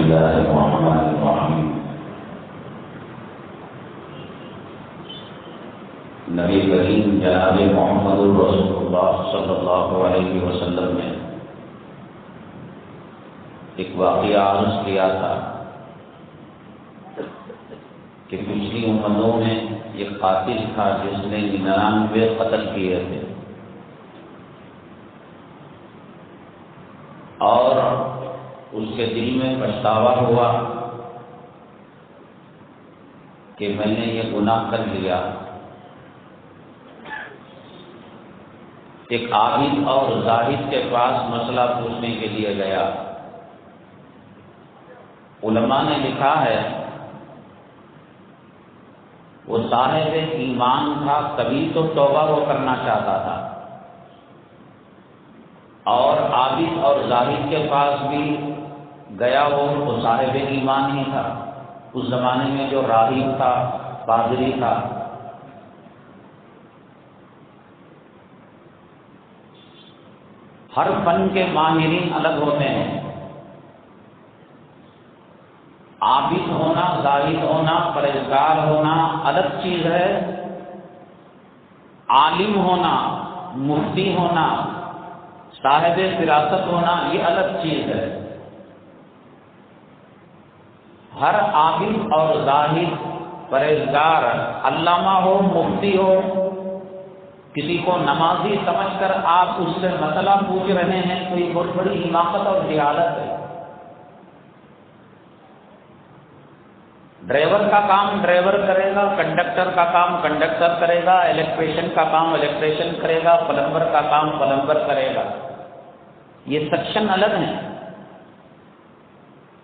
الله الرحمن الرحيم. نبی کریم جناب محمد رسول اللہ صلی اللہ علیہ وسلم نے ایک واقعہ عرض کیا تھا کہ پچھلی امتوں میں ایک قاتل تھا جس نے 99 قتل کیے تھے، اور اس کے دل میں پچھتاوا ہوا کہ میں نے یہ گناہ کر لیا۔ ایک عابد اور زاہد کے پاس مسئلہ پوچھنے کے لیے گیا۔ علماء نے لکھا ہے وہ صاحب ایمان تھا، تبھی تو توبہ وہ کرنا چاہتا تھا، اور عابد اور زاہد کے پاس بھی گیا وہ صاحب ایمان ہی تھا۔ اس زمانے میں جو راہب تھا، پادری تھا، ہر فن کے ماہرین الگ ہوتے ہیں۔ عابد ہونا، زاہد ہونا، پرہیزگار ہونا الگ چیز ہے، عالم ہونا، مفتی ہونا، صاحب فراست ہونا یہ الگ چیز ہے۔ ہر عابد اور زاہد، پرہیزگار، علامہ ہو، مفتی ہو، کسی کو نمازی سمجھ کر آپ اس سے مسئلہ پوچھ رہے ہیں تو یہ بہت بڑی حماقت اور جہالت ہے۔ ڈرائیور کا کام ڈرائیور کرے گا، کنڈکٹر کا کام کنڈکٹر کرے گا، الیکٹریشین کا کام الیکٹریشین کرے گا، پلمبر کا کام پلمبر کرے گا۔ یہ سیکشن الگ ہیں۔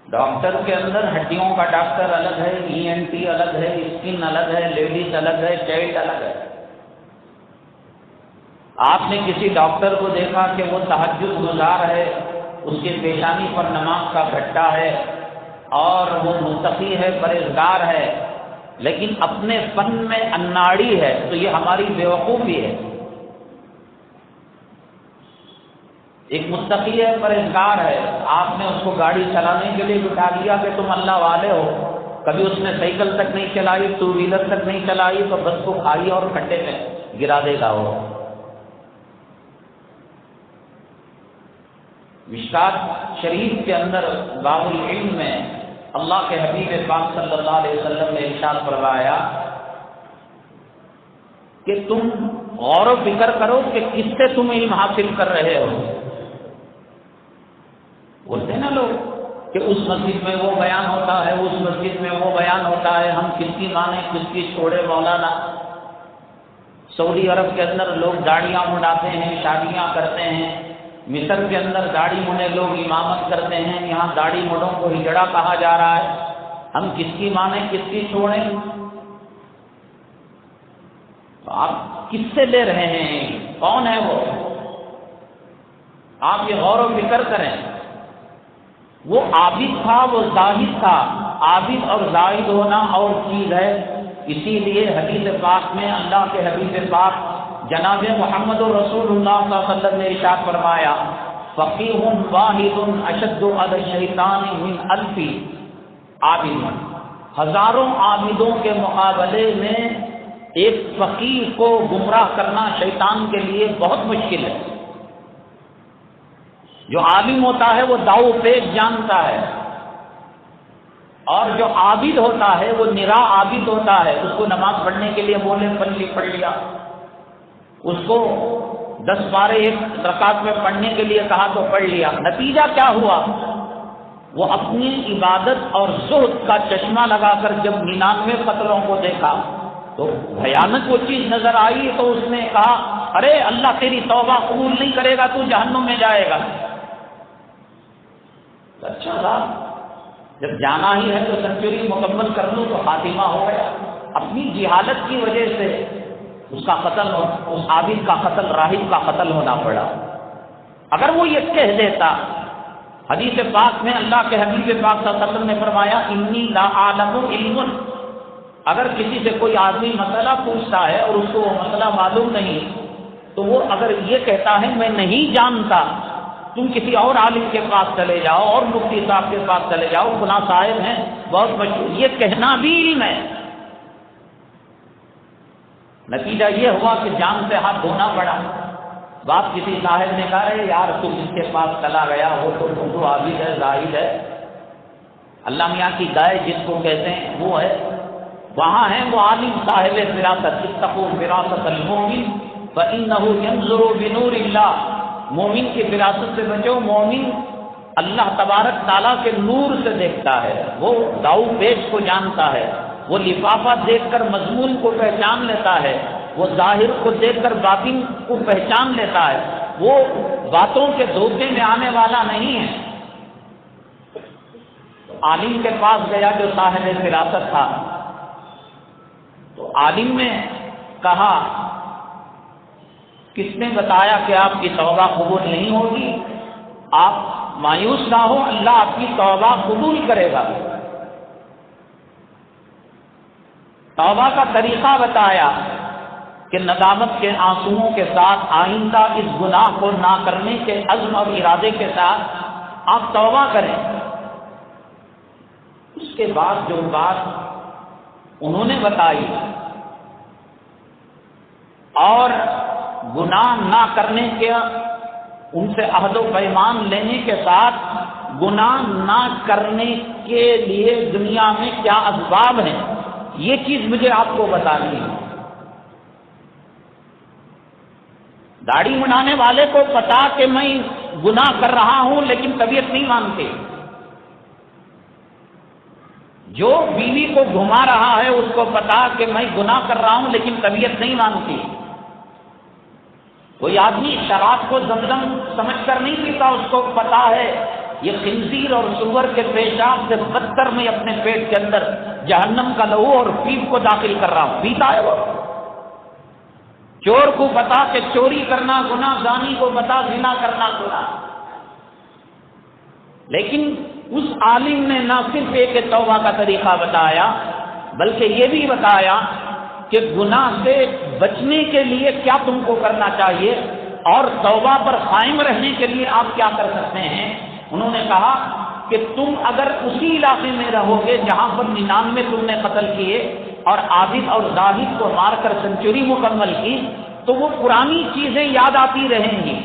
ڈاکٹر کے اندر ہڈیوں کا ڈاکٹر الگ ہے، ENT الگ ہے، اسکن الگ ہے، لیڈیز الگ ہے، چائلڈ الگ ہے۔ آپ نے کسی ڈاکٹر کو دیکھا کہ وہ تہجد گزار ہے، اس کے پیشانی پر نماز کا گھٹا ہے، اور وہ متقی ہے، پرہیزگار ہے، لیکن اپنے فن میں اناڑی ہے، تو یہ ہماری بیوقوفی ہے۔ ایک متقی ہے، پرہیزگار ہے، آپ نے اس کو گاڑی چلانے کے لیے بٹھا لیا کہ تم اللہ والے ہو، کبھی اس نے سائیکل تک نہیں چلائی، 2 ویلر تک نہیں چلائی، تو بس کو کھائی اور کھڈے میں گرا دے گا وہ۔ مشکات شریف کے اندر باب العلم میں اللہ کے حبیب پاک صلی اللہ علیہ وسلم نے ارشاد فرمایا کہ تم غور و فکر کرو کہ کس سے تم علم حاصل کر رہے ہو۔ بولتے ہیں نا لوگ کہ اس مسجد میں وہ بیان ہوتا ہے، اس مسجد میں وہ بیان ہوتا ہے، ہم کس کی مانیں کس کی چھوڑے مولانا۔ سعودی عرب کے اندر لوگ داڑیاں منڈاتے ہیں، شادیاں کرتے ہیں، مصر کے اندر داڑھی منڈے لوگ امامت کرتے ہیں، یہاں داڑھی منڈوں کو ہجڑا کہا جا رہا ہے۔ ہم کس کی مانیں کس کی چھوڑیں؟ تو آپ کس سے لے رہے ہیں؟ کون ہے وہ؟ آپ یہ غور و فکر کریں۔ وہ عابد تھا، وہ زاہد تھا۔ عابد اور زاہد ہونا اور چیز ہے۔ اسی لیے حدیث پاک میں اللہ کے حبیب پاک جناب محمد رسول اللہ صلی اللہ علیہ وسلم نے ارشاد فرمایا فقیہ واحد اشد علی الشیطان من 1000 عابد۔ ہزاروں عابدوں کے مقابلے میں ایک فقیہ کو گمراہ کرنا شیطان کے لیے بہت مشکل ہے۔ جو عالم ہوتا ہے وہ داؤ پیچ جانتا ہے، اور جو عابد ہوتا ہے وہ نرا عابد ہوتا ہے۔ اس کو نماز پڑھنے کے لیے بولے پڑھ لیا، اس کو 10 بارے 1 رکعت میں پڑھنے کے لیے کہا تو پڑھ لیا۔ نتیجہ کیا ہوا؟ وہ اپنی عبادت اور زہد کا چشمہ لگا کر جب 99 قتلوں کو دیکھا تو بھیانک وہ چیز نظر آئی، تو اس نے کہا ارے اللہ تیری توبہ قبول نہیں کرے گا، تو جہنم میں جائے گا۔ اچھا تھا، جب جانا ہی ہے تو سنچری مکمل کر لوں تو خاتمہ ہو گیا۔ اپنی جہالت کی وجہ سے اس کا قتل ہو، اس عابد کا قتل، راہب کا قتل ہونا پڑا۔ اگر وہ یہ کہہ دیتا، حدیث پاک میں اللہ کے حبیب پاک صلی اللہ علیہ وسلم نے فرمایا انی لا اعلم علم، اگر کسی سے کوئی آدمی مسئلہ پوچھتا ہے اور اس کو وہ مسئلہ معلوم نہیں، تو وہ اگر یہ کہتا ہے میں نہیں جانتا، تم کسی اور عالم کے پاس چلے جاؤ اور مفتی صاحب کے پاس چلے جاؤ، فلاں صاحب ہیں بہت مشہور، یہ کہنا بھی علم ہے۔ نتیجہ یہ ہوا کہ جان سے ہاتھ دھونا پڑا۔ بات کسی صاحب نے کہا ہے یار تم جس کے پاس چلا گیا وہ تو عابد ہے، زاہد ہے، اللہ میاں کی گائے جس کو کہتے ہیں وہ ہے، وہاں ہے وہ عالم صاحب فراست، اتقوا فراست المؤمن فإنه ينظر بنور اللہ، مومن کی فراست سے بچو، مومن اللہ تبارک تعالیٰ کے نور سے دیکھتا ہے، وہ داؤ پیش کو جانتا ہے، وہ لفافہ دیکھ کر مضمون کو پہچان لیتا ہے، وہ ظاہر کو دیکھ کر باطن کو پہچان لیتا ہے، وہ باتوں کے دھوکے میں آنے والا نہیں ہے۔ عالم کے پاس گیا جو صاحب فراست تھا، تو عالم نے کہا کس نے بتایا کہ آپ کی توبہ قبول نہیں ہوگی؟ آپ مایوس نہ ہو، اللہ آپ کی توبہ قبول کرے گا۔ توبہ کا طریقہ بتایا کہ ندامت کے آنسوؤں کے ساتھ آئندہ اس گناہ کو نہ کرنے کے عزم اور ارادے کے ساتھ آپ توبہ کریں۔ اس کے بعد جو بات انہوں نے بتائی اور گناہ نہ کرنے کے ان سے عہد و پیمان لینے کے ساتھ گناہ نہ کرنے کے لیے دنیا میں کیا اسباب ہیں، یہ چیز مجھے آپ کو بتانی ہے۔ داڑھی منڈانے والے کو پتا کہ میں گناہ کر رہا ہوں لیکن طبیعت نہیں مانتی، جو بیوی کو گھما رہا ہے اس کو پتا کہ میں گناہ کر رہا ہوں لیکن طبیعت نہیں مانتی، کوئی آدمی شراب کو زمزم سمجھ کر نہیں پیتا، اس کو پتا ہے یہ خنزیر اور سور کے پیشاب سے بدتر میں اپنے پیٹ کے اندر جہنم کا لہو اور پیپ کو داخل کر رہا ہوں، پیتا ہے وہ۔ چور کو پتا کہ چوری کرنا گناہ، زانی کو پتا زنا کرنا گناہ، لیکن اس عالم نے نہ صرف ایک توبہ کا طریقہ بتایا بلکہ یہ بھی بتایا کہ گناہ سے بچنے کے لیے کیا تم کو کرنا چاہیے اور توبہ پر قائم رہنے کے لیے آپ کیا کر سکتے ہیں۔ انہوں نے کہا کہ تم اگر اسی علاقے میں رہو گے جہاں پر 99 تم نے قتل کیے اور عابد اور زاہد کو مار کر سنچری مکمل کی تو وہ پرانی چیزیں یاد آتی رہیں گی۔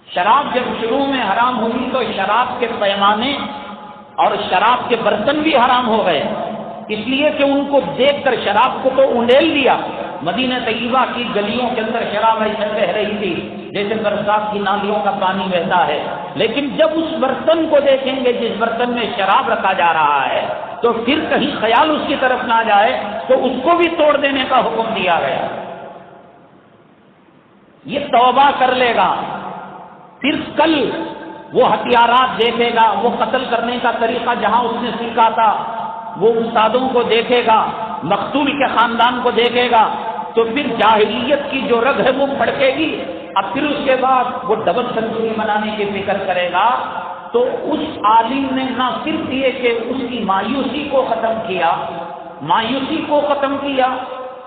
شراب جب شروع میں حرام ہوئی تو شراب کے پیمانے اور شراب کے برتن بھی حرام ہو گئے، اس لیے کہ ان کو دیکھ کر شراب کو تو انڈیل دیا۔ مدینہ طیبہ کی گلیوں کے اندر شراب ایسے بہ رہی تھی جیسے برسات کی نالیوں کا پانی بہتا ہے، لیکن جب اس برتن کو دیکھیں گے جس برتن میں شراب رکھا جا رہا ہے تو پھر کہیں خیال اس کی طرف نہ جائے تو اس کو بھی توڑ دینے کا حکم دیا گیا۔ یہ توبہ کر لے گا، پھر کل وہ ہتھیارات دیکھے گا، وہ قتل کرنے کا طریقہ جہاں اس نے سیکھا تھا وہ استادوں کو دیکھے گا، مقتول کے خاندان کو دیکھے گا، تو پھر جاہلیت کی جو رگ ہے وہ پھڑکے گی۔ اب پھر اس کے بعد وہ ڈبل سنچری بنانے کی فکر کرے گا۔ تو اس عالم نے نہ صرف یہ کہ اس کی مایوسی کو ختم کیا، مایوسی کو ختم کیا،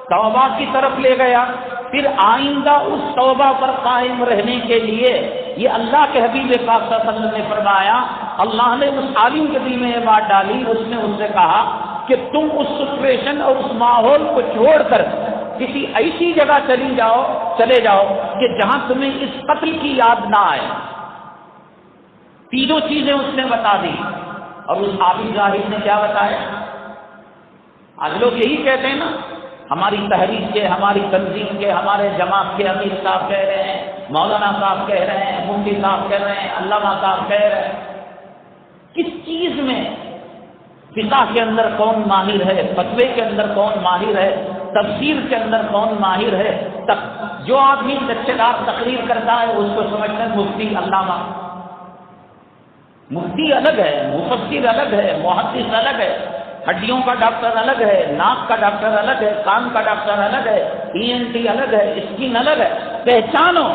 توبہ کی طرف لے گیا، پھر آئندہ اس توبہ پر قائم رہنے کے لیے یہ اللہ کے حبیب پاک صلی اللہ علیہ وسلم نے فرمایا، اللہ نے اس عالم کے دل میں یہ بات ڈالی، اس نے اس سے کہا کہ تم اس سچویشن اور اس ماحول کو چھوڑ کر کسی ایسی جگہ چلے جاؤ کہ جہاں تمہیں اس قتل کی یاد نہ آئے۔ تینوں چیزیں اس نے بتا دی، اور اس عابد زاہد نے کیا بتایا؟ آج لوگ یہی کہتے ہیں نا، ہماری تحریک کے، ہماری تنظیم کے، ہمارے جماعت کے امیر صاحب کہہ رہے ہیں، مولانا صاحب کہہ رہے ہیں، مفتی صاحب کہہ رہے ہیں، علامہ صاحب کہہ رہے ہیں۔ کس چیز میں؟ فقہ کے اندر کون ماہر ہے، فتوے کے اندر کون ماہر ہے، تفسیر کے اندر کون ماہر ہے، جو آدمی لچے دار تقریر کرتا ہے اس کو سمجھتے ہیں مفتی علامہ۔ مفتی الگ ہے، مفسر الگ ہے، محدث الگ ہے، ہڈیوں کا ڈاکٹر الگ ہے، ناک کا ڈاکٹر الگ ہے، کان کا ڈاکٹر الگ ہے، ENT الگ ہے، اسکن الگ ہے۔ پہچانو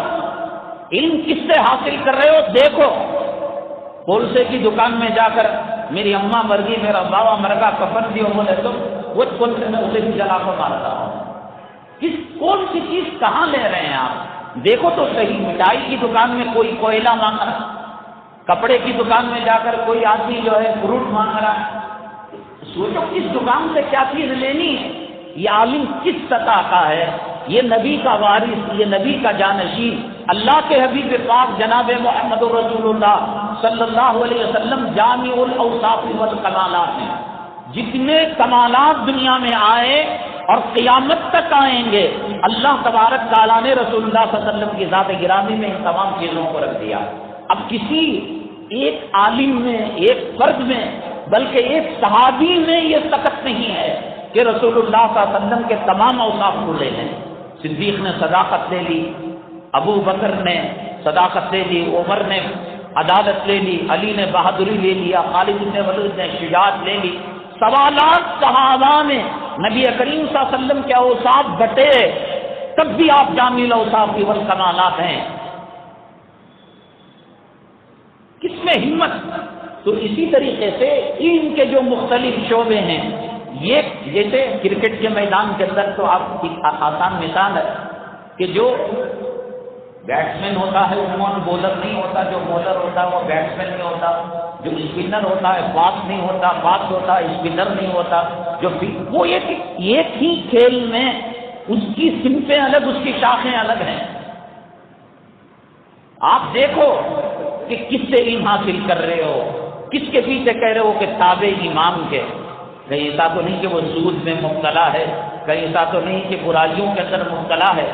علم کس سے حاصل کر رہے ہو، دیکھو۔ پولسے کی دکان میں جا کر میری اماں مر گئی، میرا بابا مر گا، کفن دیو بولے تو وہ کون سے میں اسے بھی جلا کر مارتا ہوں۔ کون سی چیز کہاں لے رہے ہیں آپ؟ دیکھو تو صحیح، مٹھائی کی دکان میں کوئی کوئلہ مانگ رہا، کپڑے کی دکان میں جا کر کوئی آدمی جو ہے فروٹ مانگ رہا ہے۔ سوچو کس دکان سے کیا چیز لینی ہے، یہ عالم کس سطح کا ہے، یہ نبی کا وارث، یہ نبی کا جانشین، اللہ کے حبیب پاک جناب محمد رسول اللہ صلی اللہ علیہ وسلم جامع الاوصاف والکمالات ہیں۔ جتنے کمالات دنیا میں آئے اور قیامت تک آئیں گے، اللہ تبارک تعالیٰ نے رسول اللہ صلی اللہ علیہ وسلم کی ذات گرامی میں ان تمام چیزوں کو رکھ دیا۔ اب کسی ایک عالم میں، ایک فرد میں، بلکہ ایک صحابی میں یہ طاقت نہیں ہے کہ رسول اللہ صلی اللہ علیہ وسلم کے تمام اوصاف کو لے لیں۔ صدیق نے صداقت لے لی، ابو بکر نے صداقت لے لی، عمر نے عدالت لے لی، علی نے بہادری لے لیا، خالد بن ولید نے شجاعت لے لی۔ سوالات صحابہ میں نبی کریم صلی اللہ علیہ وسلم کے اوصاف بٹے، تب بھی آپ جامع الاوصاف والکمالات ہیں۔ کس میں ہمت؟ تو اسی طریقے سے ان کے جو مختلف شعبے ہیں، یہ جیسے کرکٹ کے میدان کے اندر تو آپ کی آسان مثال ہے کہ جو بیٹسمین ہوتا ہے عموماً بولر نہیں ہوتا، جو بولر ہوتا ہے وہ بیٹسمین نہیں ہوتا، جو اسپنر ہوتا ہے فاسٹ نہیں ہوتا، فاسٹ ہوتا ہے اسپنر نہیں ہوتا، جو وہ ایک ہی کھیل میں اس کی صنفیں الگ، اس کی شاخیں الگ ہیں۔ آپ دیکھو کہ کس سے علم حاصل کر رہے ہو، کس کے پیچھے کہہ رہے ہو کہ تابع امام کے، کہیں ایسا تو نہیں کہ وہ سود میں مبتلا ہے، کہیں ایسا تو نہیں کہ برائیوں کے اندر مبتلا ہے۔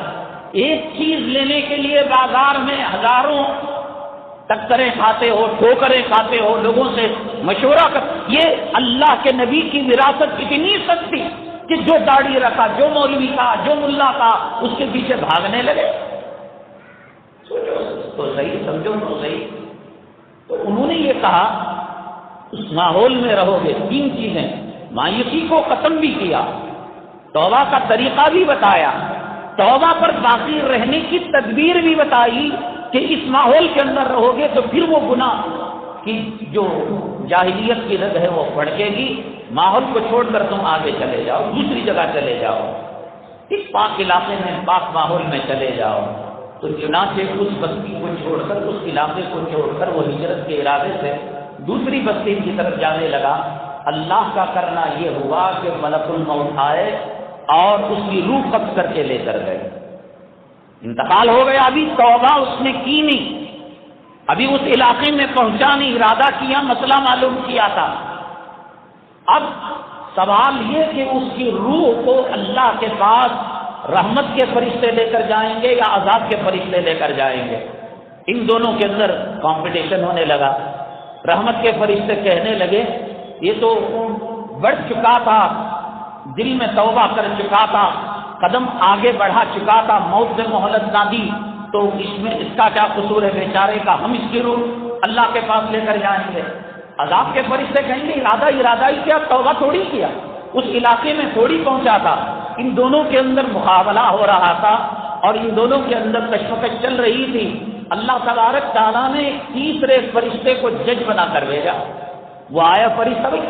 ایک چیز لینے کے لیے بازار میں ہزاروں ٹکریں کھاتے ہو، ٹھوکریں کھاتے ہو، لوگوں سے مشورہ کر، یہ اللہ کے نبی کی وراثت اتنی سستی کہ جو داڑھی رکھا، جو مولوی کا، جو ملا کا، اس کے پیچھے بھاگنے لگے۔ سوچو تو صحیح، سمجھو تو صحیح۔ تو انہوں نے یہ کہا اس ماحول میں رہو گے، تین چیزیں، مایوسی کو ختم بھی کیا، توبہ کا طریقہ بھی بتایا، توبہ پر باقی رہنے کی تدبیر بھی بتائی کہ اس ماحول کے اندر رہو گے تو پھر وہ گناہ کی جو جاہلیت کی رگ ہے وہ بھڑکے گی، ماحول کو چھوڑ کر تم آگے چلے جاؤ، دوسری جگہ چلے جاؤ، اس پاک علاقے میں، پاک ماحول میں چلے جاؤ۔ تو چنانچہ اس بستی کو چھوڑ کر، اس علاقے کو چھوڑ کر وہ ہجرت کے ارادے سے دوسری بستی کی طرف جانے لگا۔ اللہ کا کرنا یہ ہوا کہ ملک الموت آئے اور اس کی روح قبض کر کے لے کر گئے، انتقال ہو گیا۔ ابھی توبہ اس نے کی نہیں، ابھی اس علاقے میں پہنچا نہیں، ارادہ کیا، مسئلہ معلوم کیا تھا۔ اب سوال یہ کہ اس کی روح کو اللہ کے پاس رحمت کے فرشتے لے کر جائیں گے یا عذاب کے فرشتے لے کر جائیں گے، ان دونوں کے اندر کمپٹیشن ہونے لگا۔ رحمت کے فرشتے کہنے لگے یہ تو بڑھ چکا تھا، دل میں توبہ کر چکا تھا، قدم آگے بڑھا چکا تھا، موت سے مہلت نہ دی، تو اس میں اس کا کیا قصور ہے بیچارے کا، ہم اس کی روح اللہ کے پاس لے کر جائیں گے۔ عذاب کے فرشتے کہیں گے ارادہ ہی کیا، توبہ تھوڑی کیا، اس علاقے میں تھوڑی پہنچا تھا۔ ان دونوں کے اندر مقابلہ ہو رہا تھا اور ان دونوں کے اندر کشمکش چل رہی تھی۔ اللہ تبارک تعالیٰ نے ایک تیسرے فرشتے کو جج بنا کر بھیجا۔ وہ آیا فرشتہ، بھائی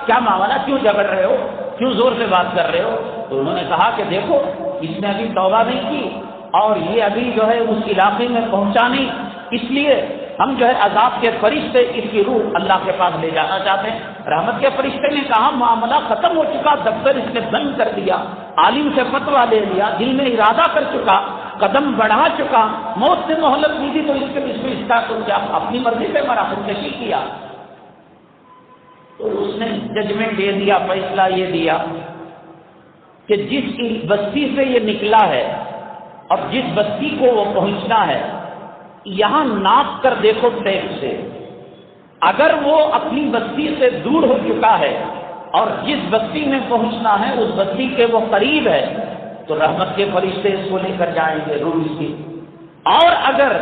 کیا معاملہ، کیوں جھگڑ رہے ہو، کیوں زور سے بات کر رہے ہو؟ تو انہوں نے کہا کہ دیکھو اس نے ابھی توبہ نہیں کی اور یہ ابھی جو ہے اس علاقے میں پہنچا نہیں، اس لیے ہم جو ہے عذاب کے فرشتے اس کی روح اللہ کے پاس لے جانا چاہتے ہیں۔ رحمت کے فرشتے نے کہا معاملہ ختم ہو چکا، دفتر اس نے بند کر دیا، عالم سے فتویٰ لے لیا، دل میں ارادہ کر چکا، قدم بڑھا چکا، موت سے مہلت نہیں دی تو اس کا تو کیا اپنی مرضی سے مرا، خودکشی کیا۔ تو اس نے ججمنٹ دے دیا، فیصلہ یہ دیا کہ جس بستی سے یہ نکلا ہے اور جس بستی کو وہ پہنچنا ہے، یہاں ناپ کر دیکھو ٹیپ سے، اگر وہ اپنی بستی سے دور ہو چکا ہے اور جس بستی میں پہنچنا ہے اس بستی کے وہ قریب ہے تو رحمت کے فرشتے اس کو لے کر جائیں گے روح اس کی، اور اگر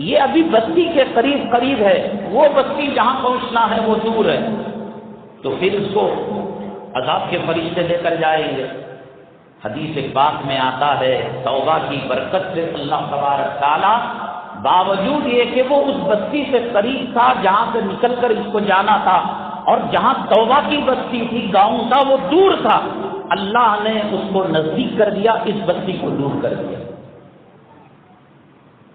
یہ ابھی بستی کے قریب ہے، وہ بستی جہاں پہنچنا ہے وہ دور ہے، تو پھر اس کو عذاب کے فرشتے لے کر جائیں گے۔ حدیث پاک میں آتا ہے توبہ کی برکت سے اللہ تبارک تعالیٰ باوجود یہ کہ وہ اس بستی سے قریب تھا جہاں سے نکل کر اس کو جانا تھا، اور جہاں توبہ کی بستی تھی، گاؤں تھا، وہ دور تھا، اللہ نے اس کو نزدیک کر دیا، اس بستی کو دور کر دیا۔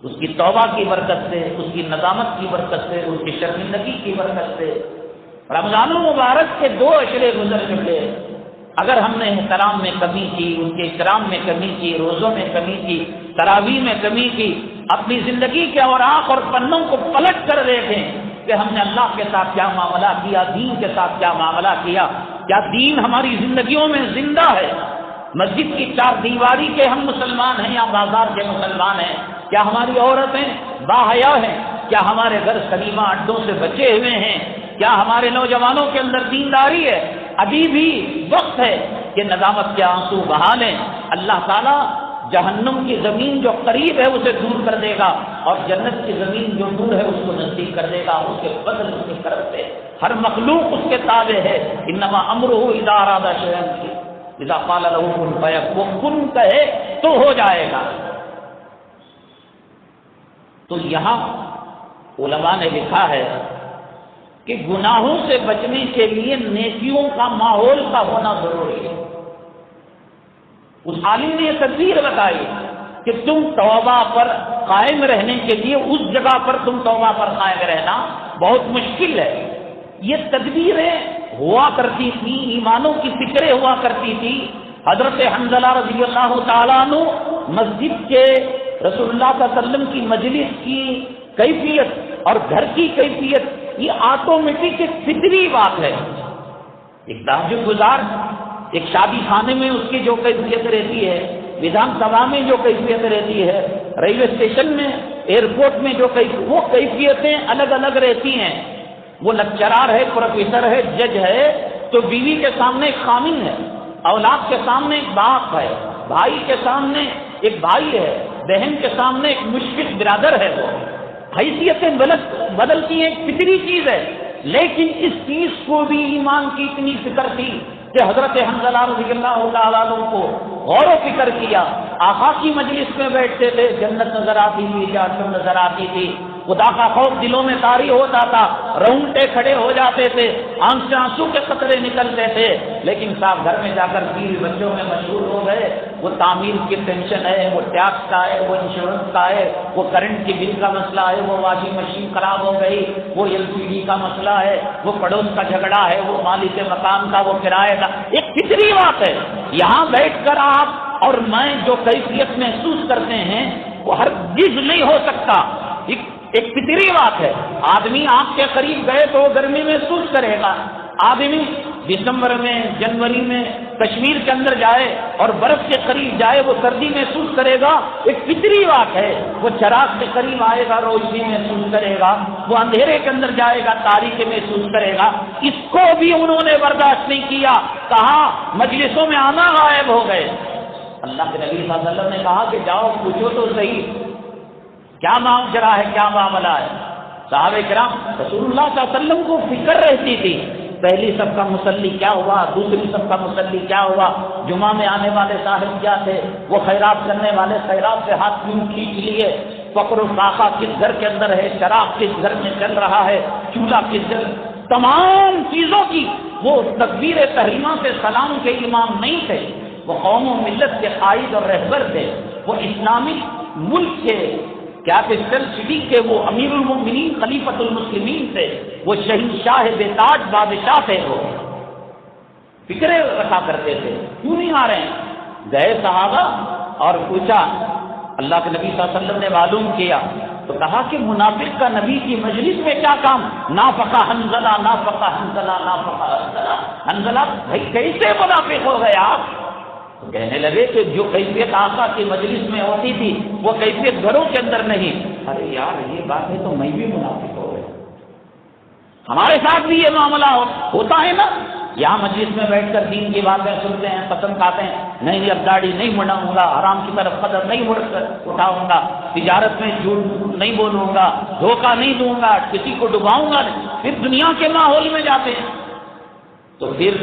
اس کی توبہ کی برکت سے، اس کی ندامت کی برکت سے، اس کی شرمندگی کی برکت سے رمضان المبارک کے 2 اشرے گزر چکے۔ اگر ہم نے احترام میں کمی کی، ان کے اکرام میں کمی کی، روزوں میں کمی کی، تراویح میں کمی کی، اپنی زندگی کے اوراق اور پنوں کو پلٹ کر دیکھیں کہ ہم نے اللہ کے ساتھ کیا معاملہ کیا، دین کے ساتھ کیا معاملہ کیا، کیا دین ہماری زندگیوں میں زندہ ہے؟ مسجد کی 4 دیواری کے ہم مسلمان ہیں یا بازار کے مسلمان ہیں؟ کیا ہماری عورتیں باحیا ہیں؟ کیا ہمارے گھر سلیمہ اڈوں سے بچے ہوئے ہیں؟ کیا ہمارے نوجوانوں کے اندر دینداری ہے؟ ابھی بھی وقت ہے کہ ندامت کے آنسو بہا لیں۔ اللہ تعالیٰ جہنم کی زمین جو قریب ہے اسے دور کر دے گا، اور جنت کی زمین جو دور ہے اس کو نزدیک کر دے گا۔ اس کے بدل اس کی طرف سے ہر مخلوق اس کے تابع ہے۔ انما امرہ اذا اراد شیئا اذا قال له کن فیکون، وہ کن کہے تو ہو جائے گا۔ تو یہاں علماء نے لکھا ہے کہ گناہوں سے بچنے کے لیے نیکیوں کا ماحول کا ہونا ضروری ہے۔ اس عالم نے یہ تدبیر بتائی کہ تم توبہ پر قائم رہنے کے لیے اس جگہ پر تم توبہ پر قائم رہنا بہت مشکل ہے۔ یہ تدبیریں ہوا کرتی تھی، ایمانوں کی فکریں ہوا کرتی تھی۔ حضرت حنظلہ رضی اللہ تعالیٰ عنہ مسجد کے رسول اللہ صلی اللہ علیہ وسلم کی مجلس کی کیفیت اور گھر کی کیفیت یہ آٹومیٹک ایک فطری بات ہے۔ ایک تہجد گزار ایک شادی خانے میں اس کی جو کیفیت رہتی ہے، ودھان سبھا میں جو کیفیت رہتی ہے، ریلوے اسٹیشن میں، ایئرپورٹ میں جو وہ کیفیتیں الگ الگ رہتی ہیں۔ وہ لیکچرار ہے، پروفیسر ہے، جج ہے تو بیوی کے سامنے ایک خامن ہے، اولاد کے سامنے ایک باپ ہے، بھائی کے سامنے ایک بھائی ہے، بہن کے سامنے ایک مشفق برادر ہے۔ وہ حیثیتیں بدلتی ہیں، ایک فطری چیز ہے۔ لیکن اس چیز کو بھی ایمان کی اتنی فکر تھی کہ حضرت حنظلہ رضی اللہ تعالیٰ عنہ کو غور و فکر کیا۔ آقا کی مجلس میں بیٹھتے تھے، جنت نظر آتی تھی، جہنم نظر آتی تھی، خدا کا خوف دلوں میں طاری ہوتا تھا، رونگٹے کھڑے ہو جاتے تھے، آنکھ سے آنسو کے قطرے نکلتے تھے۔ لیکن صاحب گھر میں جا کر بیوی بچوں میں مشغول ہو گئے۔ وہ تعمیر کی ٹینشن ہے، وہ ٹیکس کا ہے، وہ انشورنس کا ہے، وہ کرنٹ کی بل کا مسئلہ ہے، وہ واشنگ مشین خراب ہو گئی، وہ LCD کا مسئلہ ہے، وہ پڑوس کا جھگڑا ہے، وہ مالک مکان کا، وہ کرایہ کا۔ ایک فطری بات ہے۔ یہاں بیٹھ کر آپ اور میں جو کیفیت محسوس کرتے ہیں وہ ہرگز نہیں ہو سکتا۔ ایک فطری بات ہے۔ آدمی آپ کے قریب گئے تو وہ گرمی محسوس کرے گا۔ آدمی دسمبر میں، جنوری میں کشمیر کے اندر جائے اور برف کے قریب جائے وہ سردی محسوس کرے گا۔ ایک فطری بات ہے۔ وہ چراغ کے قریب آئے گا، روشنی محسوس کرے گا۔ وہ اندھیرے کے اندر جائے گا، تاریکی محسوس کرے گا۔ اس کو بھی انہوں نے برداشت نہیں کیا، کہا مجلسوں میں آنا غائب ہو گئے۔ اللہ کے نبی صلی اللہ علیہ وسلم نے کہا کہ جاؤ پوچھو تو صحیح کیا معاملہ ہے، کیا معاملہ ہے۔ صحابہ کرام رسول اللہ صلی اللہ علیہ وسلم کو فکر رہتی تھی، پہلی سب کا مصلی کیا ہوا، دوسری سب کا مصلی کیا ہوا، جمعہ میں آنے والے صاحب کیا تھے، وہ خیرات کرنے والے خیرات سے ہاتھ کیوں کھینچ لیے، فقر و فاقہ کس گھر کے اندر ہے، شراب کس گھر میں چل رہا ہے، چولہا کس گھر، تمام چیزوں کی وہ تکبیر تحریمہ سے سلام کے امام نہیں تھے۔ وہ قوم و ملت کے قائد اور رہبر تھے۔ وہ اسلامی ملک کے کیپٹل سٹی کے وہ امیر المؤمنین خلیفۃ المسلمین تھے۔ وہ شہنشاہ بے تاج بادشاہ تھے۔ وہ فکرے رکھا کرتے تھے، کیوں نہیں آ رہے ہیں؟ گئے صحابہ اور پوچھا، اللہ کے نبی صلی اللہ علیہ وسلم نے معلوم کیا تو کہا کہ منافق کا نبی کی مجلس میں کیا کام؟ نافقہ حنظلہ، نافقہ حنظلہ، نافقہ حنظلہ۔ حنظلہ بھائی کیسے منافق ہو گئے آپ؟ تو کہنے لگے کہ جو کیفیت آقا کی مجلس میں ہوتی تھی وہ کیفیت گھروں کے اندر نہیں۔ ارے یار یہ بات ہے تو میں بھی منافق ہو گیا، ہمارے ساتھ بھی یہ معاملہ ہوتا ہے نا۔ یہاں مجلس میں بیٹھ کر دین کی باتیں سنتے ہیں، پسند کھاتے ہیں، نہیں اب داڑھی نہیں مڑاؤں گا، حرام کی طرف قدم نہیں اٹھاؤں گا، تجارت میں جھوٹ نہیں بولوں گا، دھوکہ نہیں دوں گا، کسی کو ڈباؤں گا نہیں، پھر دنیا کے ماحول میں جاتے ہیں۔ تو پھر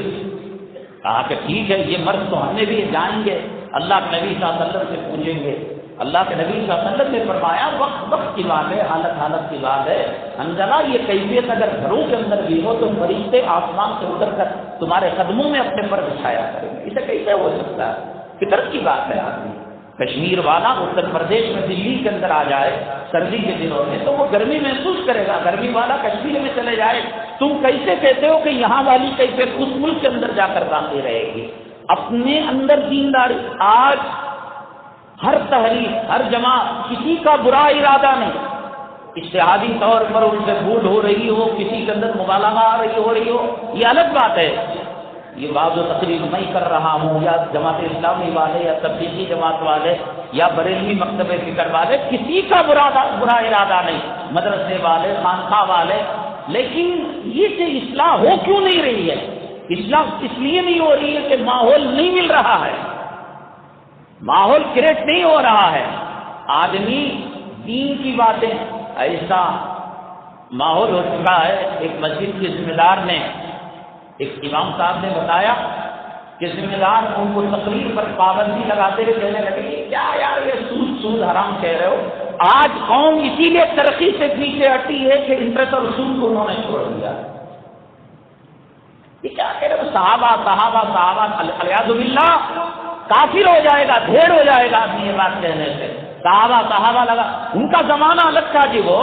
کہا کہ ٹھیک ہے یہ مرض تو ہم نے بھی جائیں گے، اللہ کے نبی صلی اللہ علیہ وسلم سے پوچھیں گے۔ اللہ کے نبی صلی اللہ علیہ وسلم نے فرمایا وقت کی بات ہے، حالت کی بات ہے، حنظلہ یہ کیفیت اگر گھروں کے اندر بھی ہو تو فرشتے آسمان سے اتر کر تمہارے قدموں میں اپنے پر بچھایا کریں گے۔ اسے کیسے ہو سکتا ہے؟ فطرت کی بات ہے، آدمی کشمیر والا اتر پردیش میں دلی کے اندر آ جائے سردی کے دنوں میں تو وہ گرمی محسوس کرے گا. گرمی والا کشمیر میں چلے جائے. تم کیسے کہتے ہو کہ یہاں والی کیفیت اس ملک کے اندر جا کر باقی رہے گی؟ اپنے اندر دینداری. آج ہر تحریک، ہر جماعت، کسی کا برا ارادہ نہیں، اجتہادی طور پر ان سے بھول ہو رہی ہو، کسی کے اندر مبالغہ آ رہی ہو یہ الگ بات ہے. یہ بعض و تقریر میں کر رہا ہوں، یا جماعت اسلامی والے یا تبلیغی جماعت والے یا بریلوی مکتب فکر والے، کسی کا برا ارادہ نہیں، مدرسے والے، خانقاہ والے. لیکن یہ کہ اصلاح ہو کیوں نہیں رہی ہے؟ اصلاح اس لیے نہیں ہو رہی ہے کہ ماحول نہیں مل رہا ہے، ماحول کریٹ نہیں ہو رہا ہے. آدمی دین کی باتیں، ایسا ماحول ہو چکا ہے. ایک مسجد کے ذمہ دار نے، ایک امام صاحب نے بتایا کہ ذمہ دار ان کو تقریر پر پابندی لگاتے ہوئے کہنے لگے کیا یار یہ سود حرام کہہ رہے ہو. آج قوم اسی لیے ترقی سے پیچھے ہٹی ہے کہ انٹرسٹ اور سود کو انہوں نے چھوڑ دیا. یہ کیا کہہ رہے ہو؟ صحابہ الیاذ باللہ کافر ہو جائے گا، ڈھیر ہو جائے گا آدمی یہ بات کہنے سے. صحابہ لگا، ان کا زمانہ الگ تھا جی. وہ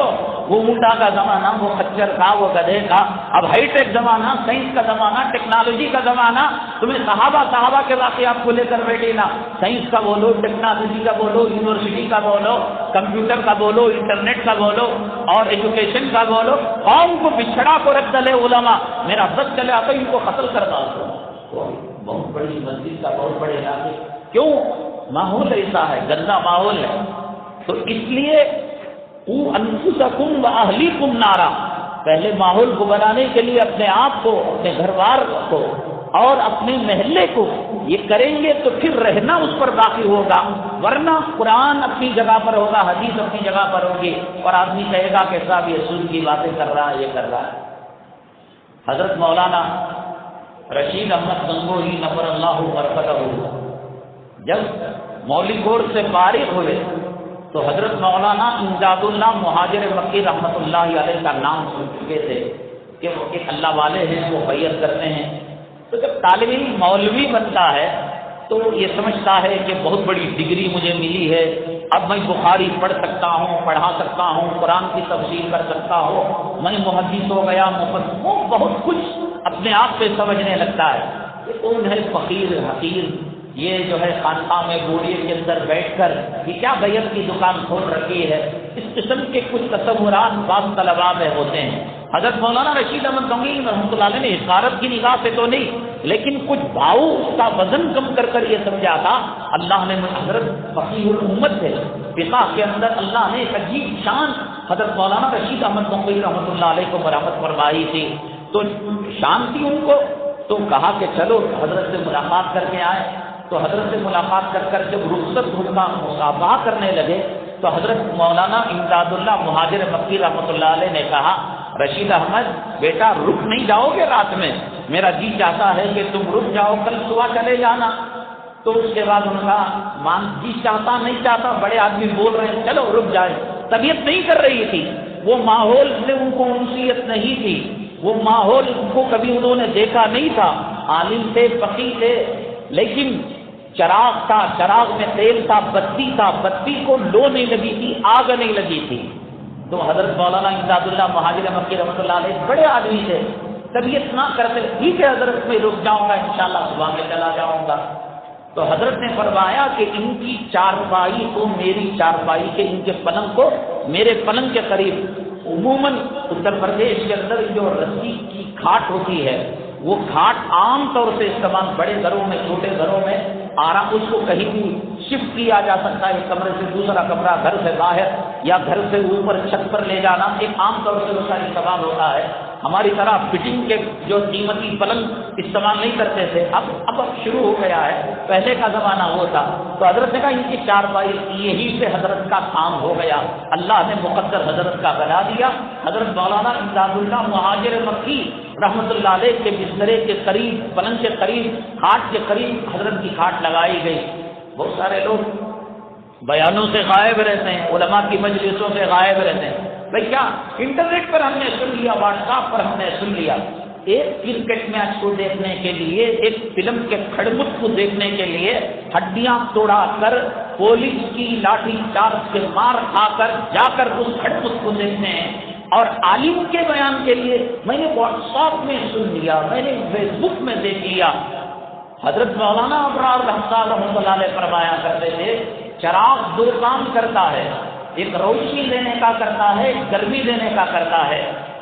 اونٹا کا زمانہ، وہ خچر کا، وہ گدھے کا. اب ہائی ٹیک زمانہ، سائنس کا زمانہ، ٹیکنالوجی کا زمانہ. تمہیں صحابہ کے واقعات کو لے کر بیٹھے نا. سائنس کا بولو، ٹیکنالوجی کا بولو، یونیورسٹی کا بولو، کمپیوٹر کا بولو، انٹرنیٹ کا بولو اور ایجوکیشن کا بولو. قوم کو بچھڑا کو رکھ ڈلے علماء. میرا بس چلے آتا ان کو قتل کر ڈالو. بہت بڑی مسجد کا، بہت بڑے علاقے. کیوں؟ ماحول ایسا ہے، گندا ماحول ہے. تو اس لیے انفسکم واہلیکم نارا، پہلے ماحول کو بنانے کے لیے اپنے آپ کو، اپنے گھر بار کو اور اپنے محلے کو یہ کریں گے تو پھر رہنا اس پر باقی ہوگا. ورنہ قرآن اپنی جگہ پر ہوگا، حدیث اپنی جگہ پر ہوگی اور آدمی کہے گا کہ صاحب یہ سود کی باتیں کر رہا ہے، یہ کر رہا ہے. حضرت مولانا رشید احمد گنگوہی نور اللہ برکتہ جب مولوی گور سے فارغ ہوئے تو حضرت مولانا امداد اللہ مہاجر مکی رحمۃ اللہ علیہ کا نام سن چکے تھے کہ وہ ایک اللہ والے ہیں، وہ بیعت کرتے ہیں. تو جب طالب علم مولوی بنتا ہے تو یہ سمجھتا ہے کہ بہت بڑی ڈگری مجھے ملی ہے، اب میں بخاری پڑھ سکتا ہوں، پڑھا سکتا ہوں، قرآن کی تفسیر کر سکتا ہوں، میں محدث ہو گیا، وہ بہت کچھ اپنے آپ سے سمجھنے لگتا ہے. یہ کون ہے فقیر حقیر، یہ جو ہے خانقاہ میں بوڑھے کے اندر بیٹھ کر یہ کیا بیعت کی دکان کھول رکھی ہے. اس قسم کے کچھ تصورات بعض طلباء میں ہوتے ہیں. حضرت مولانا رشید احمد گنگوہی رحمۃ اللہ علیہ نے حقارت کی نگاہ سے تو نہیں لیکن کچھ بھاؤ اس کا وزن کم کر کر یہ سمجھا تھا اللہ نے حضرت فقیہ الامت ہے. فقہ کے اندر اللہ نے ایک عجیب شان حضرت مولانا رشید احمد گنگوہی رحمۃ اللہ علیہ کو برآمد فرمائی تھی. تو شان تھی ان کو، تو کہا کہ چلو حضرت سے ملاقات کر کے آئے. تو حضرت سے ملاقات کر جب رخصت ہونا مصافحہ کرنے لگے تو حضرت مولانا امداد اللہ مہاجر مکی رحمۃ اللہ علیہ نے کہا رشید احمد بیٹا رک نہیں جاؤ گے رات میں، میرا جی چاہتا ہے کہ تم رک جاؤ، کل صبح چلے جانا. تو اس کے بعد ان کا جی چاہتا نہیں چاہتا، بڑے آدمی بول رہے ہیں چلو رک جائے. طبیعت نہیں کر رہی تھی، وہ ماحول سے ان کو انسیت نہیں تھی، وہ ماحول کو کبھی انہوں نے دیکھا نہیں تھا. عالم تھے، فقیہ تھے، لیکن چراغ تھا، چراغ میں تیل تھا، بتی تھا، بتی کو لو نہیں لگی تھی، آگ نہیں لگی تھی. تو حضرت مولانا امداد اللہ مہاجر مکی رحمۃ اللہ علیہ بڑے آدمی تھے، طبیعت نہ کرتے ٹھیک ہے حضرت میں رک جاؤں گا، انشاءاللہ صبح میں چلا جاؤں گا. تو حضرت نے فرمایا کہ ان کی چارپائی کو میری چارپائی کے، ان کے پلنگ کو میرے پلنگ کے قریب. عموماً اتر پردیش کے اندر جو رسی کی کھاٹ ہوتی ہے وہ کھاٹ عام طور سے استعمال بڑے گھروں میں، چھوٹے گھروں میں آرام اس کو کہیں بھی شفٹ کیا جا سکتا ہے، ایک کمرے سے دوسرا کمرہ، گھر سے باہر یا گھر سے اوپر چھت پر لے جانا، ایک عام طور سے اس کا استعمال ہوتا ہے. ہماری طرح فٹنگ کے جو قیمتی پلنگ استعمال نہیں کرتے تھے، اب شروع ہو گیا ہے، پہلے کا زمانہ وہ تھا. تو حضرت نے کہا ان کی چارپائی یہی سے حضرت کا کام ہو گیا، اللہ نے مقدر حضرت کا بنا دیا. حضرت مولانا امداد اللہ مہاجر مکی رحمۃ اللہ علیہ کے بسترے کے قریب، پلنگ کے قریب، کھاٹ کے قریب حضرت کی کھاٹ لگائی گئی. بہت سارے لوگ بیانوں سے غائب رہتے ہیں، علماء کی مجلسوں سے غائب رہتے ہیں. بھائی کیا انٹرنیٹ پر ہم نے سن لیا، واٹس ایپ پر ہم نے سن لیا. ایک کرکٹ میچ کو دیکھنے کے لیے، ایک فلم کے کھڑمٹ کو دیکھنے کے لیے ہڈیاں توڑا کر پولیس کی لاٹھی چارج کے مار کھا کر جا کر اس کھڑپت کو دیکھتے ہیں، اور عالم کے بیان کے لیے میں نے واٹس ایپ میں سن لیا، میں نے فیس بک میں دیکھ لیا۔ حضرت مولانا ابرار رحمۃ اللہ علیہ فرمایا کرتے تھے چراغ دو کام کرتا ہے، ایک روشنی دینے کا کرتا ہے، ایک گرمی دینے کا کرتا ہے۔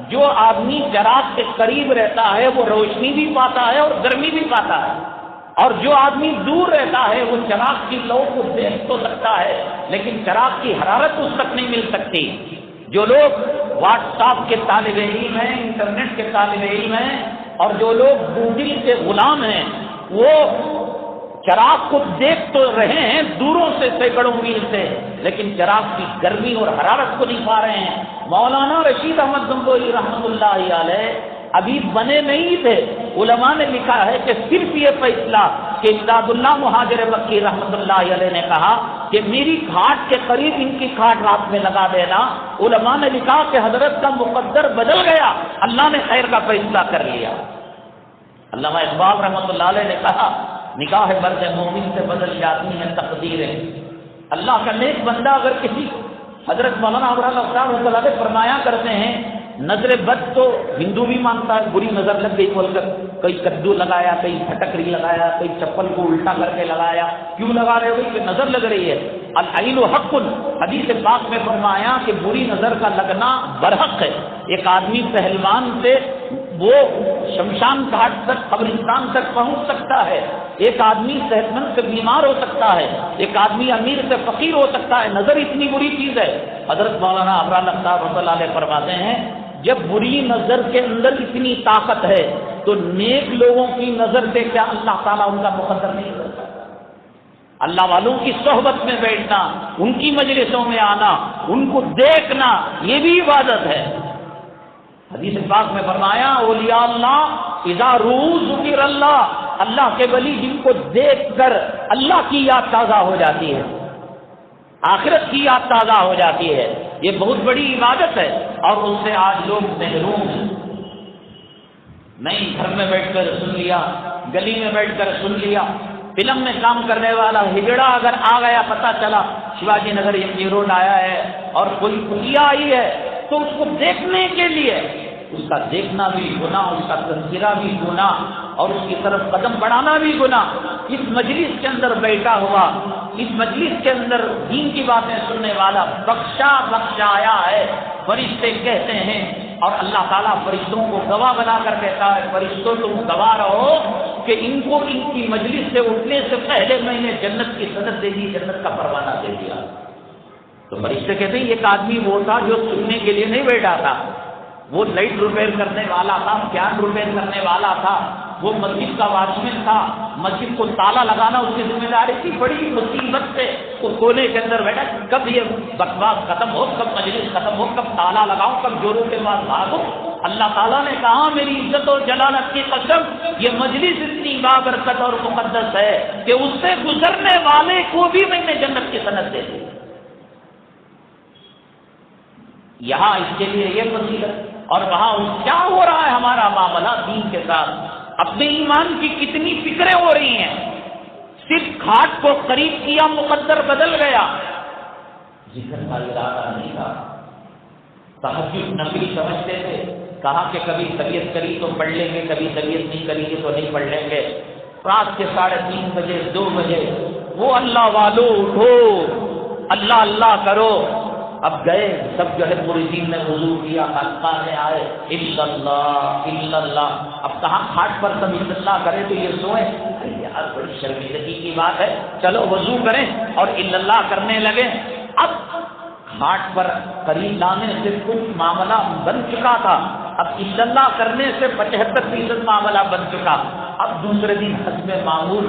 جو آدمی چراغ کے قریب رہتا ہے وہ روشنی بھی پاتا ہے اور گرمی بھی پاتا ہے، اور جو آدمی دور رہتا ہے وہ چراغ کی لو کو دیکھ تو سکتا ہے لیکن چراغ کی حرارت اس تک نہیں مل سکتی۔ جو لوگ واٹس ایپ کے طالب علم ہیں، انٹرنیٹ کے طالب علم ہیں، اور جو لوگ گوگل کے غلام ہیں، وہ چراغ کو دیکھ تو رہے ہیں دوروں سے سینکڑوں میل سے، لیکن چراغ کی گرمی اور حرارت کو نہیں پا رہے ہیں۔ مولانا رشید احمد گنگوہی رحمۃ اللہ علیہ ابھی بنے نہیں تھے، علماء نے لکھا ہے کہ صرف یہ فیصلہ کہ امداد اللہ مہاجر مکی رحمۃ اللہ علیہ نے کہا کہ میری کھاٹ کے قریب ان کی کھاٹ رات میں لگا دینا، علماء نے لکھا کہ حضرت کا مقدر بدل گیا، اللہ نے خیر کا فیصلہ کر لیا۔ علامہ اقبال رحمۃ اللہ علیہ نے کہا نگاہ مرد مومن سے بدل جاتی ہیں تقدیریں۔ اللہ کا نیک بندہ اگر کسی، حضرت مولانا ابرار رحمۃ اللہ علیہ فرمایا کرتے ہیں نظر بد تو ہندو بھی مانتا ہے، بری نظر لگ گئی بول کر کئی کدو لگایا، کئی پھٹکری لگایا، کئی چپل کو الٹا کر کے لگایا، کیوں لگا رہے ہو کہ نظر لگ رہی ہے۔ العین حق، حدیث پاک میں فرمایا کہ بری نظر کا لگنا برحق ہے۔ ایک آدمی پہلوان سے وہ شمشان گھاٹ تک، قبرستان تک پہنچ سکتا ہے، ایک آدمی صحت مند سے بیمار ہو سکتا ہے، ایک آدمی امیر سے فقیر ہو سکتا ہے، نظر اتنی بری چیز ہے۔ حضرت مولانا ابرار رحمۃ اللہ علیہ فرماتے ہیں جب بری نظر کے اندر اتنی طاقت ہے تو نیک لوگوں کی نظر سے کیا اللہ تعالیٰ ان کا مقدر نہیں کرتا؟ اللہ والوں کی صحبت میں بیٹھنا، ان کی مجلسوں میں آنا، ان کو دیکھنا، یہ بھی عبادت ہے۔ حدیث پاک میں فرمایا اولیاء اللہ اذا روز ذکر اللہ، اللہ کے ولی جن کو دیکھ کر اللہ کی یاد تازہ ہو جاتی ہے، آخرت کی یاد تازہ ہو جاتی ہے، یہ بہت بڑی عبادت ہے، اور ان سے آج لوگ محروم ہیں۔ نہیں گھر میں بیٹھ کر سن لیا، گلی میں بیٹھ کر سن لیا، فلم میں کام کرنے والا ہجڑا اگر آ گیا، پتہ چلا شیواجی نگر یہ روڈ آیا ہے اور کوئی کلیا آئی ہے تو اس کو دیکھنے کے لیے اس کا دیکھنا بھی گناہ، اس کا تذکرہ بھی گناہ، اور اس کی طرف قدم بڑھانا بھی گناہ۔ اس مجلس کے اندر بیٹھا ہوا، اس مجلس کے اندر دین کی باتیں سننے والا بخشایا ہے، فرشتے کہتے ہیں، اور اللہ تعالیٰ فرشتوں کو گواہ بنا کر کہتا ہے فرشتوں تم گواہ رہو کہ ان کو ان کی مجلس سے اٹھنے سے پہلے میں نے جنت کی صدر دے دی، جنت کا پروانہ دے دیا۔ تو فرشتے کہتے ہیں ایک آدمی وہ تھا جو سننے کے لیے نہیں بیٹھا تھا، وہ لائٹ ریپیئر کرنے والا تھا، فین ریپیئر کرنے والا تھا، وہ مسجد کا واچمین تھا، مسجد کو تالا لگانا اس کی ذمہ داری تھی، بڑی مصیبت سے وہ کونے کے اندر بیٹھا، کب یہ بکواس ختم ہو، کب مجلس ختم ہو، کب تالا لگاؤں، کب جوروں کے بعد بھاگو۔ اللہ تعالیٰ نے کہا میری عزت اور جلالت کی قسم یہ مجلس اتنی بابرکت اور مقدس ہے کہ اس سے گزرنے والے کو بھی میں نے جنت کی صنعت دے دی۔ یہاں اس کے لیے یہ فضیلت، اور وہاں کیا ہو رہا ہے ہمارا معاملہ دین کے ساتھ، اپنے ایمان کی کتنی فکریں ہو رہی ہیں، صرف کھاٹ کو قریب کیا مقدر بدل گیا، ذکر کا ارادہ نہیں تھا، تہجد نفلی سمجھتے تھے، کہا کہ کبھی طبیعت کری تو پڑھ لیں گے، کبھی طبیعت نہیں کری گے تو نہیں پڑھ لیں گے، رات کے 3:30 بجے 2 بجے وہ اللہ والو اٹھو اللہ اللہ کرو۔ اب گئے سب جو ہے مریدین نے وضو کیا، خانقاہ میں آئے، الا اللہ، اب کہاں کھاٹ پر سب الا اللہ کرے تو یہ سوئیں، یار بڑی شرمندگی کی بات ہے، چلو وضو کریں، اور الا اللہ کرنے لگے۔ اب کھاٹ پر قریب لانے سے کچھ معاملہ بن چکا تھا، اب الا اللہ کرنے سے 75% معاملہ بن چکا۔ اب دوسرے دن حسب معمول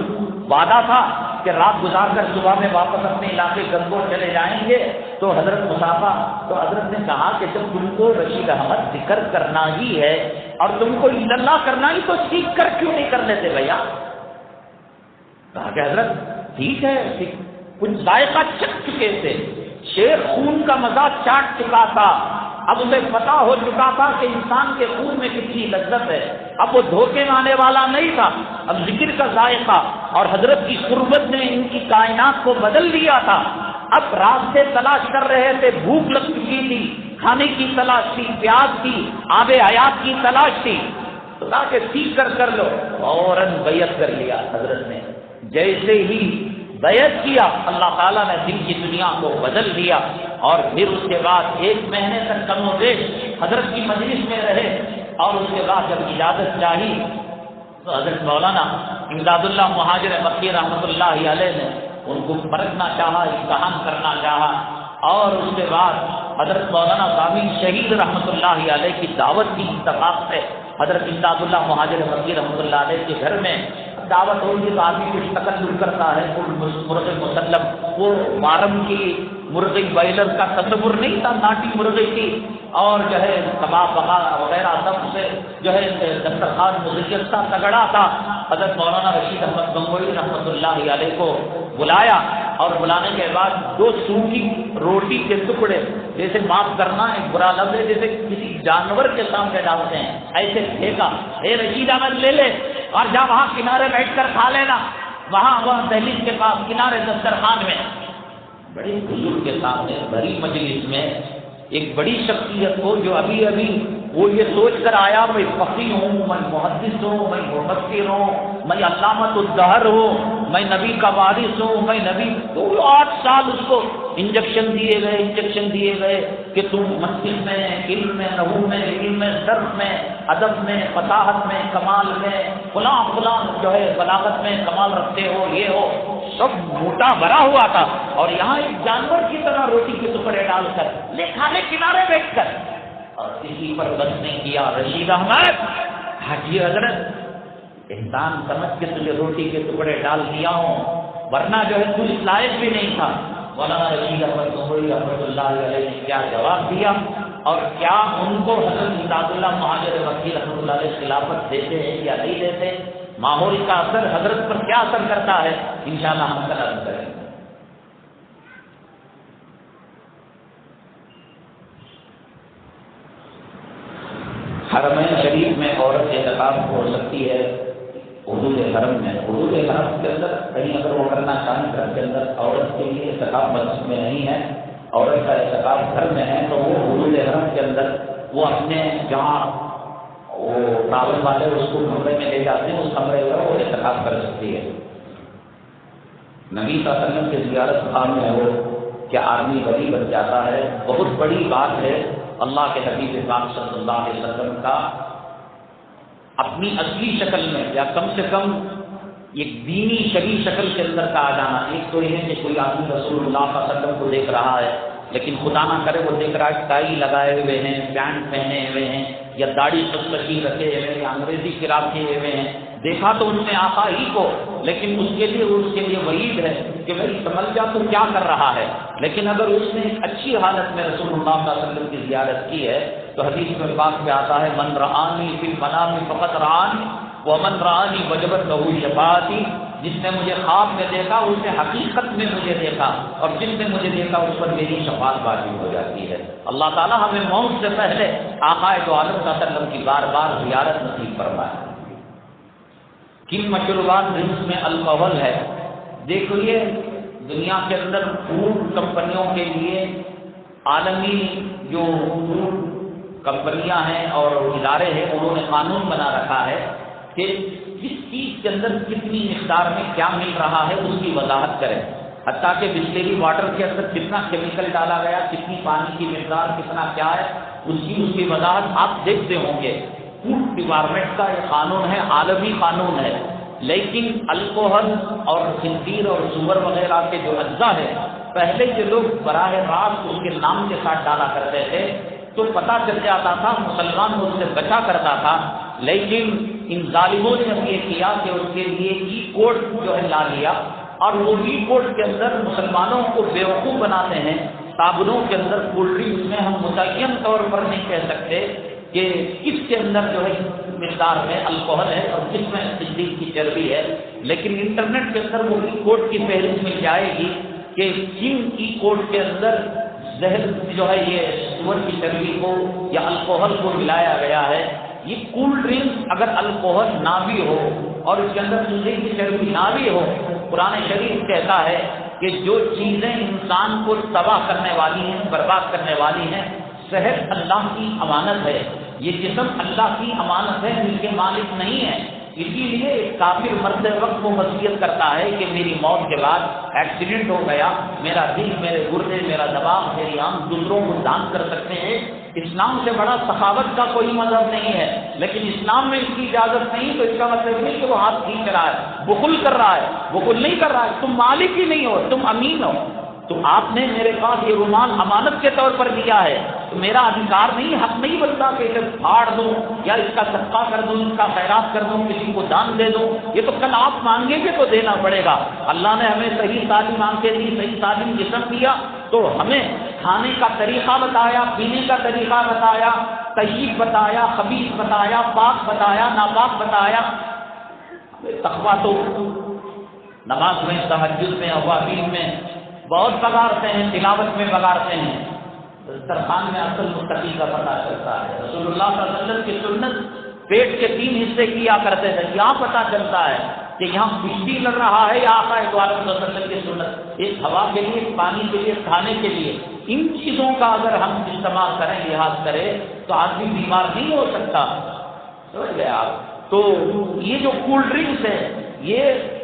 وعدہ تھا کہ رات گزار کر صبح میں واپس اپنے علاقے گنگور چلے جائیں گے، تو حضرت مسافہ، تو حضرت نے کہا کہ جب تم کو رشید احمد ذکر کرنا ہی ہے اور تم کو الا اللہ کرنا ہی، تو سیکھ کر کیوں نہیں کر لیتے بھیا؟ کہا کہ حضرت ٹھیک ہے، کچھ ذائقہ چکھ چکے تھے، شیر خون کا مزہ چاٹ چکا تھا، اب اسے پتا ہو چکا تھا کہ انسان کے خون میں کتنی لذت ہے، اب وہ دھوکے میں آنے والا نہیں تھا، اب ذکر کا ذائقہ اور حضرت کی قربت نے ان کی کائنات کو بدل دیا تھا۔ اب راستے تلاش کر رہے تھے، بھوک لگ چکی تھی، کھانے کی تلاش تھی، پیاس تھی، آب حیات کی تلاش تھی، تو کہا کہ سیکھ کر لو، فوراً بیعت کر لیا حضرت نے۔ جیسے ہی بیعت کیا اللہ تعالیٰ نے دل کی دنیا کو بدل دیا، اور پھر اس کے بعد 1 مہینے تک کم و بیش حضرت کی مجلس میں رہے، اور اس کے بعد جب اجازت چاہی تو حضرت مولانا امداد اللہ مہاجر مکی رحمۃ اللہ علیہ نے ان کو پرکھنا چاہا، امتحان کرنا چاہا، اور اس کے بعد حضرت مولانا ضامن شہید رحمۃ اللہ علیہ کی دعوت کی اتفاق سے حضرت امداد اللہ مہاجر مکی رحمۃ اللہ علیہ کے گھر میں دعوت ہوگی تو آدمی کچھ تکلف کرتا ہے، مرغ مسلم، وہ فارم کی مرغی بائلر کا تصور نہیں تھا، ناٹی مرغی کی، اور جو ہے کباب وغیرہ سب سے جو ہے دسترخوان مزین تھا، تگڑا تھا۔ حضرت مولانا رشید احمد گنگوئی رحمۃ اللہ علیہ کو بلایا، اور بلانے کے بعد 2 سوکھی روٹی کے ٹکڑے، جیسے معاف کرنا ایک برا لفظ ہے، جیسے کسی جانور کے سامنے ڈالتے ہیں، ایسے پھینکا، اے رشید احمد لے لے اور جا وہاں کنارے بیٹھ کر کھا لینا، وہاں دہلیز کے پاس کنارے دسترخوان میں۔ بڑے بزرگ کے سامنے بڑی مجلس میں ایک بڑی شخصیت کو، جو ابھی وہ یہ سوچ کر آیا میں فقیہ ہوں، میں محدث ہوں، میں مفسر ہوں، میں علامۃ الدہر ہوں، میں نبی کا وارث ہوں، میں نبی، تو 8 سال اس کو انجیکشن دیے گئے کہ تم منطق میں، علم میں، نحو میں، علم میں، صرف میں، ادب میں، فصاحت میں، کمال میں، فلاں جو ہے بلاغت میں کمال رکھتے ہو، یہ ہو، سب موٹا بھرا ہوا تھا، اور یہاں ایک جانور کی طرح روٹی کے ٹکڑے ڈال کر لے کھانے کنارے بیٹھ کر، اور کسی پر بس نہیں کیا۔ رشید احمد، حاجی حضرت احسان سمجھ کے تجھے روٹی کے ٹکڑے ڈال دیا ہوں، ورنہ جو ہے تو اس لائق بھی نہیں تھا۔ مولانا رشید احمد گنگوئی رحمۃ اللہ علیہ نے کیا جواب دیا، اور کیا ان کو حضرت امداد اللہ مہاجر مکی رحمۃ اللہ علیہ خلافت دیتے ہیں یا نہیں دیتے، ماحول کا اثر حضرت پر کیا اثر کرتا ہے، انشاءاللہ ہم کل عرض کریں گے۔ حرمین شریف میں عورت اعتکاف ہو سکتی ہے حدود حرم میں؟ حدود حرم کے اندر کہیں اگر وہ کرنا چاہیں گھر کے اندر، عورت کے لیے اعتکاف مسجد میں نہیں ہے، عورت کا اعتکاف گھر میں ہے، تو وہ حدود حرم کے اندر وہ اپنے جہاں وہ ٹاول والے اس کو کمرے میں لے جاتے ہیں، اس کمرے میں وہ اعتکاف کر سکتی ہے۔ نبی صلی اللہ علیہ وسلم کی زیارت خان میں ہو کہ آدمی ولی بن جاتا ہے، بہت بڑی بات ہے۔ اللہ کے حبیب پاک صلی اللہ علیہ وسلم کا اپنی اصلی شکل میں، یا کم سے کم ایک دینی شرعی شکل کے اندر کا آ جانا۔ ایک تو یہ ہے کہ کوئی آدمی رسول اللہ صلی اللہ علیہ وسلم کو دیکھ رہا ہے، لیکن خدا نہ کرے وہ دیکھ رہا ہے ٹائی لگائے ہوئے ہیں، پینٹ پہنے ہوئے ہیں، یا داڑھی سچی رکھے ہوئے ہیں، یا انگریزی فراق کیے ہوئے ہیں، دیکھا تو ان نے آقا ہی کو، لیکن اس کے لیے وعید ہے کہ بھائی سمجھ جا تو کیا کر رہا ہے۔ لیکن اگر اس نے ایک اچھی حالت میں رسول اللہ صلی اللہ علیہ وسلم کی زیارت کی ہے تو حدیث میں پاک میں آتا ہے من رآنی فی المنام فقط رآنی ومن رآنی وجبت لہ شفاعتی، جس نے مجھے خواب میں دیکھا اس نے حقیقت میں مجھے دیکھا، اور جس نے مجھے دیکھا اس پر میری شفاعت واجب ہو جاتی ہے۔ اللہ تعالیٰ ہمیں موت سے پہلے آقا دو عالم صلی اللہ علیہ وسلم کی بار بار زیارت نصیب فرمائے۔ کن مشروبات رزق میں الکوہل ہے؟ دیکھیے دنیا کے اندر فوڈ کمپنیوں کے لیے عالمی جو فوڈ کمپنیاں ہیں اور ادارے ہیں، انہوں نے قانون بنا رکھا ہے کہ کس چیز کے اندر کتنی مقدار میں کیا مل رہا ہے اس کی وضاحت کریں، حتیٰ کہ بسلری واٹر کے اندر کتنا کیمیکل ڈالا گیا، کتنی پانی کی مقدار، کتنا کیا ہے، اس کی وضاحت آپ دیکھتے ہوں گے۔ فوڈ ڈپارٹمنٹ کا یہ قانون ہے، عالمی قانون ہے، لیکن الکوہل اور خنزیر اور سور وغیرہ کے جو اجزاء ہیں، پہلے جو لوگ براہ راست اس کے نام کے ساتھ ڈالا کرتے تھے تو پتہ چل جاتا تھا، مسلمان اس سے بچا کرتا تھا، لیکن ان ظالموں نے اب یہ کیا کہ اس کے لیے ای کوڈ جو ہے لا لیا، اور وہ ای کوڈ کے اندر مسلمانوں کو بیوقوف بناتے ہیں۔ صابنوں کے اندر، کولڈ ڈرنکس میں ہم متعین طور پر نہیں کہہ سکتے کہ کس کے اندر جو ہے مقدار میں الکوہل ہے اور کس میں خنزیر کی چربی ہے، لیکن انٹرنیٹ کے اندر وہ ای کوڈ کی فہرست مل جائے گی کہ کن ای کوڈ کے اندر زہر جو ہے یہ سور کی چربی کو یا الکوہل کو ملایا گیا ہے. یہ کول ڈرنک اگر الکوہل نہ بھی ہو اور اس کے اندر سونے کی چربی نہ بھی ہو، قرآن شریف کہتا ہے کہ جو چیزیں انسان کو تباہ کرنے والی ہیں، برباد کرنے والی ہیں، صحت اللہ کی امانت ہے، یہ جسم اللہ کی امانت ہے، جس کے مالک نہیں ہے. اسی لیے ایک کافر مرتے وقت وہ وصیت کرتا ہے کہ میری موت کے بعد ایکسیڈنٹ ہو گیا، میرا دل، میرے گردے، میرا دماغ، میری آنکھ دوسروں کو دان کر سکتے ہیں. اسلام سے بڑا سخاوت کا کوئی مذہب نہیں ہے، لیکن اسلام میں اس کی اجازت نہیں. تو اس کا مطلب نہیں کہ وہ ہاتھ کھینچ رہا ہے، بخل کر رہا ہے. بخل نہیں کر رہا ہے، تم مالک ہی نہیں ہو، تم امین ہو. تو آپ نے میرے پاس یہ رومال امانت کے طور پر دیا ہے، تو میرا ادھیکار نہیں، حق نہیں بنتا کہ اسے پھاڑ دوں یا اس کا صدقہ کر دوں، اس کا خیرات کر دوں، کسی کو دان دے دوں. یہ تو کل آپ مانگیں گے تو دینا پڑے گا. اللہ نے ہمیں صحیح تعلیم آنکھیں دی، صحیح تعلیم جسم دیا، تو ہمیں کھانے کا طریقہ بتایا، پینے کا طریقہ بتایا، طیب بتایا، خبیث بتایا، پاک بتایا، ناپاک بتایا. تقویٰ تو نماز میں، تہجد میں، اوابین میں بہت بگاڑتے ہیں، تلاوت میں بگاڑتے ہیں. دسترخوان میں اصل متقی کا پتہ چلتا ہے. رسول اللہ صلی اللہ علیہ وسلم کی سنت پیٹ کے 3 حصے کیا کرتے تھے. یہاں پتہ چلتا ہے کہ یہاں بجلی لڑ رہا ہے یا آقا صلی اللہ علیہ وسلم کی سنت، ایک ہوا کے لیے، پانی کے لیے، کھانے کے لیے. ان چیزوں کا اگر ہم استعمال کریں، لحاظ کریں، تو آدمی بیمار نہیں ہو سکتا. سمجھ گئے آپ؟ تو یہ جو کول ڈرنکس ہے، یہ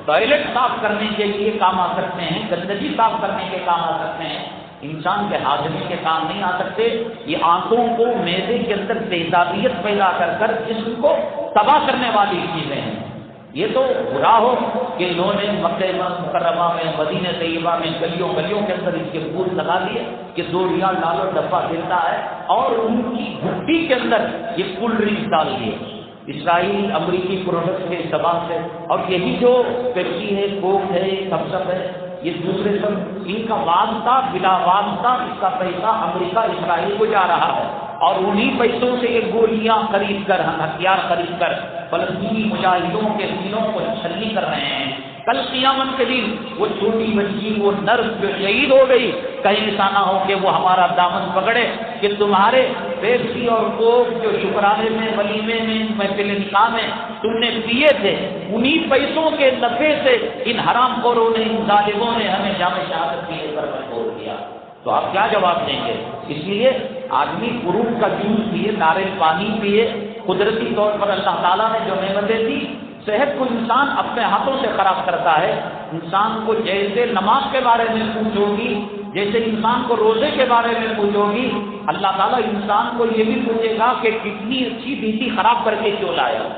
ٹوائلٹ صاف کرنے کے لیے کام آ سکتے ہیں، گندگی صاف کرنے کے کام آ سکتے ہیں، انسان کے ہاضمے کے کام نہیں آ سکتے. یہ آنتوں کو، معدے کے اندر تیزابیت پیدا کر جسم کو تباہ کرنے والی چیزیں ہیں. یہ تو برا ہو کہ انہوں نے مکہ مکرمہ میں، مدینہ طیبہ میں گلیوں کے اندر اس کے بوت لگا دیے کہ 2 ریال ڈالو ڈبہ ملتا ہے، اور ان کی گھٹی کے اندر یہ کول ڈرنک ڈال دیے اسرائیل امریکی پروڈکٹ کے استعمال سے. اور یہی جو پیپسی ہے، کوک ہے، تھمس اپ ہے، یہ دوسرے سب ان کا واسطہ، بلا واسطہ اس کا پیسہ امریکہ اسرائیل کو جا رہا ہے، اور انہی پیسوں سے یہ گولیاں خرید کر، ہتھیار خرید کر فلسطینی مجاہدوں کے سینوں کو چھلنی کر رہے ہیں. کل قیامت کے دن وہ چھوٹی بچی، وہ نرس جو شہید ہو گئی، کہیں ایسا نہ ہو کہ وہ ہمارا دامن پکڑے کہ تمہارے پیپسی اور کوک جو شکرانے میں، ولیمے میں، محفل نکاح میں تم نے پیے تھے، انہی پیسوں کے نفع سے ان حرام خوروں نے، ان ظالموں نے ہمیں جام شہادت پینے پر مجبور کیا. تو آپ کیا جواب دیں گے؟ اس لیے آدمی فروٹ کا جوس پیے، ناریل پانی پیے. قدرتی طور پر اللہ تعالیٰ نے جو نعمتیں دی، صحت کو انسان اپنے ہاتھوں سے خراب کرتا ہے. انسان کو جیسے نماز کے بارے میں پوچھو گی، جیسے انسان کو روزے کے بارے میں پوچھو گی، اللہ تعالیٰ انسان کو یہ بھی پوچھے گا کہ کتنی اچھی بیٹی خراب کر کے کیوں لایا.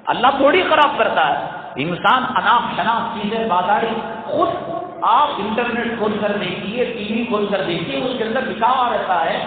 اللہ تھوڑی خراب کرتا ہے. انسان اناپ شناپ چیزیں بازاری، خود آپ انٹرنیٹ کھول کر دیکھیے، ٹی وی کھول کر دیکھیے، اس کے اندر لکھا ہوا رہتا ہے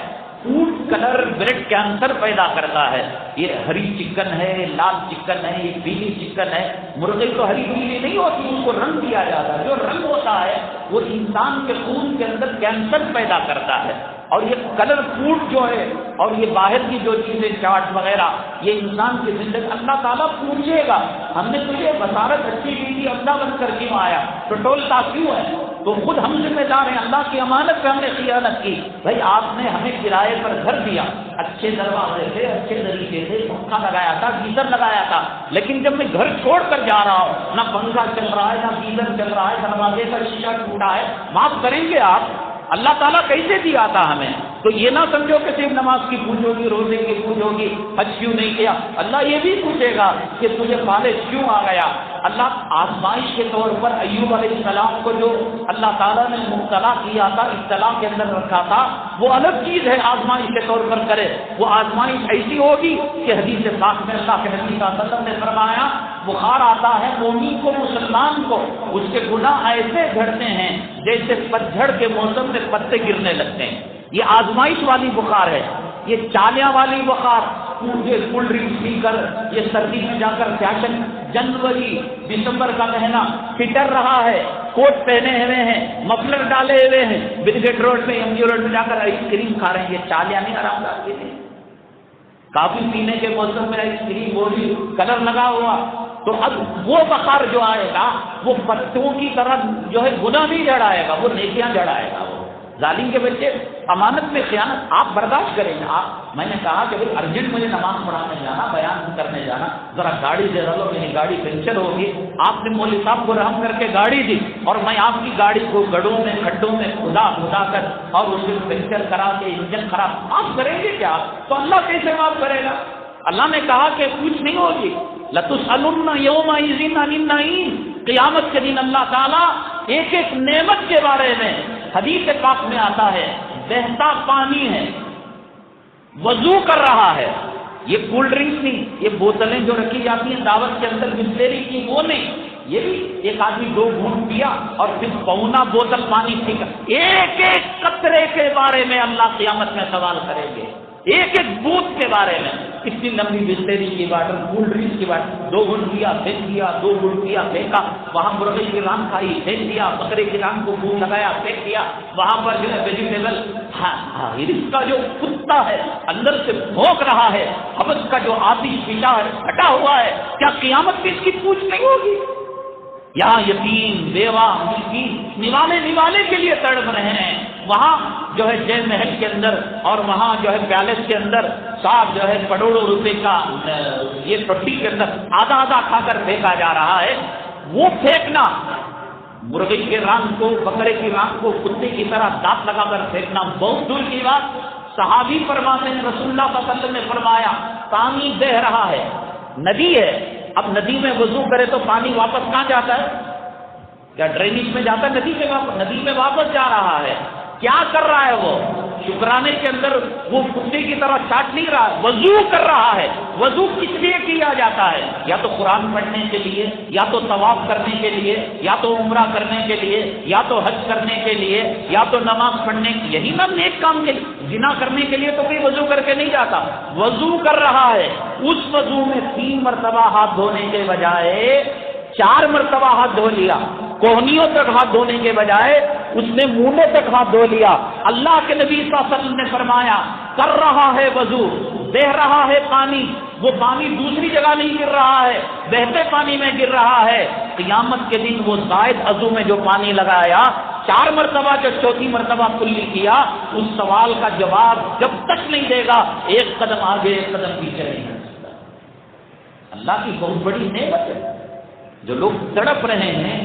فوڈ کلر بریڈ کینسر پیدا کرتا ہے. یہ ہری چکن ہے، لال چکن ہے، یہ پیلی چکن ہے. مرغی تو ہری پیلی نہیں ہوتی، اس کو رنگ دیا جاتا ہے. جو رنگ ہوتا ہے وہ انسان کے خون کے اندر کینسر پیدا کرتا ہے. اور یہ کلر فوڈ جو ہے، اور یہ باہر کی جو چیزیں چاٹ وغیرہ، یہ انسان کی زندگی، اللہ تعالیٰ پوچھے گا ہم نے تجھے بصارت اچھی دی تھی، عمدہ بن کر کیوں آیا، ٹٹولتا کیوں ہے؟ تو خود ہم ذمہ دار ہیں. اللہ کی امانت پہ ہم نے خیانت کی. بھائی آپ نے ہمیں کرائے پر گھر دیا، اچھے دروازے تھے، اچھے طریقے سے پنکھا لگایا تھا، گیزر لگایا تھا، لیکن جب میں گھر چھوڑ کر جا رہا ہوں، نہ پنکھا چل رہا ہے، نہ گیزر چل رہا ہے، دروازے کا شیشہ ٹوٹا ہے، معاف کریں گے آپ؟ اللہ تعالیٰ کیسے دیا تھا ہمیں؟ تو یہ نہ سمجھو کہ صرف نماز کی پوچھو گی، روزے کی پوچھو گی، حج کیوں نہیں کیا. اللہ یہ بھی پوچھے گا کہ تجھے فالج کیوں آ گیا. اللہ آزمائش کے طور پر ایوب علیہ السلام کو جو اللہ تعالیٰ نے مبتلا کیا تھا، ابتلا کے اندر رکھا تھا، وہ الگ چیز ہے آزمائش کے طور پر کرے. وہ آزمائش ایسی ہوگی کہ حدیث پاک میں اللہ کے نبی صلی اللہ علیہ وسلم نے فرمایا بخار آتا ہے مومن کو، مسلمان کو، اس کے گناہ ایسے جھڑتے ہیں جیسے پتجھڑ کے موسم میں پتے گرنے لگتے ہیں. یہ آزمائش والی بخار ہے. یہ چالیاں والی بخار، یہ کولڈ ڈرنک پی کر، یہ سردی میں جا کر فیشن، جنوری دسمبر کا مہینہ فٹر رہا ہے، کوٹ پہنے ہوئے ہیں، مفلر ڈالے ہوئے ہیں، برگیڈ روڈ میں، ایم جی روڈ میں جا کر آئس کریم کھا رہے ہیں. یہ چالیاں نہیں آرام دار کی نہیں. کافی پینے کے موسم میں آئس کریم، وہ بھی کلر لگا ہوا. تو اب وہ بخار جو آئے گا وہ پتوں کی طرح جو ہے گناہ نہیں جڑائے گا، وہ نیکیاں جڑائے گا. ظالم کے بچے امانت میں خیانت آپ برداشت کریں گے؟ میں نے کہا کہ بھائی ارجنٹ مجھے نماز پڑھانے جانا، بیان کرنے جانا، ذرا گاڑی دے ڈالو، میری گاڑی پنچر ہوگی۔ آپ نے مولوی صاحب کو رحم کر کے گاڑی دی اور میں آپ کی گاڑی کو گڑھوں میں کھڈوں میں کھدا کر اور اسے پنچر کرا کے انجن خراب، معاف کریں گے کیا؟ تو اللہ کیسے معاف کرے گا؟ اللہ نے کہا کہ کچھ نہیں ہوگی، لَتُسْأَلُنَّ يَوْمَئِذٍ عَنِ النَّعِيمِ، قیامت کے دن اللہ تعالیٰ ایک ایک نعمت کے بارے میں، حدیث پاک میں آتا ہے بہتا پانی ہے، وضو کر رہا ہے، یہ کولڈ ڈرنکس نہیں، یہ بوتلیں جو رکھی جاتی ہیں دعوت کے اندر بسلیری کی، وہ نہیں، یہ بھی ایک آدمی 2 گھونٹ پیا اور پھر پونا بوتل پانی پھینکا، ایک ایک قطرے کے بارے میں اللہ قیامت میں سوال کریں گے، ایک ایک بوت کے بارے میں۔ اتنی لمبی بسلیری کی باٹل، کولڈ ڈرنکس کی باٹل، 2 گھونٹ پیا پھینک دیا، 2 گھونٹ پیا پھینکا، وہاں مرغی کی ران کھائی پھینک دیا، بکرے کی ران کو منہ لگایا پھینک دیا، وہاں پر جو ہے ویجیٹیبل ہرس کا جو کتا ہے اندر سے بھونک رہا ہے، حبس کا جو آتش پیٹا ہے ہٹا ہوا ہے، کیا قیامت میں اس کی پوچھ نہیں ہوگی؟ یہاں یتیم بیوہ مسکین نوالے کے لیے تڑپ رہے ہیں، وہاں جو ہے جے محل کے اندر اور وہاں جو ہے پیلس کے اندر صاحب جو ہے کروڑوں روپے کا یہ ٹوٹی کے اندر آدھا کھا کر پھینکا جا رہا ہے۔ وہ پھینکنا، مرغی کے رانگ کو، بکرے کی رانگ کو کتے کی طرح دانت لگا کر پھینکنا بہت دور کی بات۔ صحابی فرماتے ہیں رسول اللہ صلی اللہ علیہ وسلم نے فرمایا پانی بہ رہا ہے، ندی ہے، اب ندی میں وضو کرے تو پانی واپس کہاں جاتا ہے؟ کیا ڈرینیج میں جاتا ہے؟ ندی میں واپس جا رہا ہے۔ کیا کر رہا ہے وہ؟ شکرانے کے اندر وہ کتے کی طرح چاٹ نہیں رہا، وضو کر رہا ہے۔ وضو کس لیے کیا جاتا ہے؟ یا تو قرآن پڑھنے کے لیے، یا تو طواف کرنے کے لیے، یا تو عمرہ کرنے کے لیے، یا تو حج کرنے کے لیے، یا تو نماز پڑھنے کے، یہی نا نیک کام کے لیے۔ زنا کرنے کے لیے تو کوئی وضو کر کے نہیں جاتا، وضو کر رہا ہے۔ اس وضو میں 3 مرتبہ ہاتھ دھونے کے بجائے 4 مرتبہ ہاتھ دھو لیا، کوہنیوں تک ہاتھ دھونے کے بجائے اس نے منہ تک ہاتھ دھو لیا۔ اللہ کے نبی صلی اللہ علیہ وسلم نے فرمایا کر رہا ہے وضو، بہ رہا ہے پانی، وہ پانی دوسری جگہ نہیں گر رہا ہے، بہتے پانی میں گر رہا ہے۔ قیامت کے دن وہ زائد عضو میں جو پانی لگایا 4 مرتبہ جو 4تھی مرتبہ کلی کیا، اس سوال کا جواب جب تک نہیں دے گا 1 قدم آگے 1 قدم پیچھے نہیں کر سکتا۔ اللہ کی بہت بڑی نعمت ہے۔ جو لوگ تڑپ رہے ہیں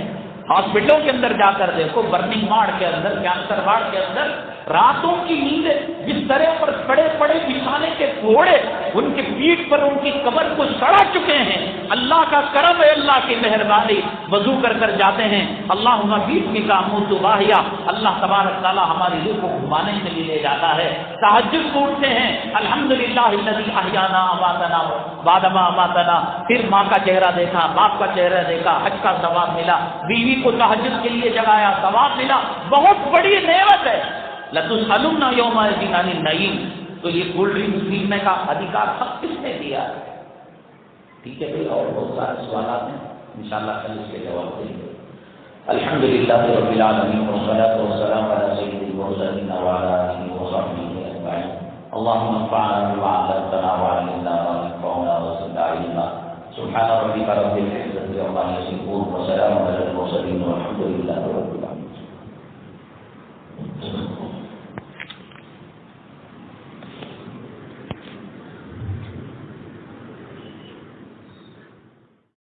ہاسپٹلوں کے اندر جا کر دیکھو، برننگ وارڈ کے اندر، کینسر وارڈ کے اندر راتوں کی نیند بسترے پر پڑے پڑے بچھانے کے کوڑے ان کی پیٹھ پر ان کی کمر کو سڑا چکے ہیں۔ اللہ کا کرم ہے، اللہ کی مہربانی، وضو کر کر جاتے ہیں اللہم بیسمی کا موت واہیا، اللہ تبارک تعالیٰ ہماری روح کو گھمانے کے لیے لے جاتا ہے۔ تہجد کو اٹھتے ہیں الحمدللہ الذی احیانا واماتنا بعد ما اماتنا، پھر ماں کا چہرہ دیکھا، باپ کا چہرہ دیکھا، حج کا ثواب ملا، بیوی کو تہجد کے لیے جگایا، ثواب ملا، بہت بڑی نعمت ہے۔ لَتُسْأَلُنَّ يَوْمَئِذٍ عَنِ النَّعِيمِ۔ تو یہ کولڈ ڈرنک پینے کا ادھیکار سب کس نے دیا ہے؟ ٹھیک ہے بھائی، اور بہت سارے سوالات ہیں، انشاءاللہ کل اس کے جواب دیں گے۔ الحمدللہ رب العالمین والصلاۃ والسلام علی سید المرسلین وعلی آلہ وصحبہ اجمعین۔ اللهم انفعنا بما علمتنا وعلمنا ما ينفعنا وزدنا علما۔ سبحان ربك رب العزة عما يصفون وسلام على المرسلين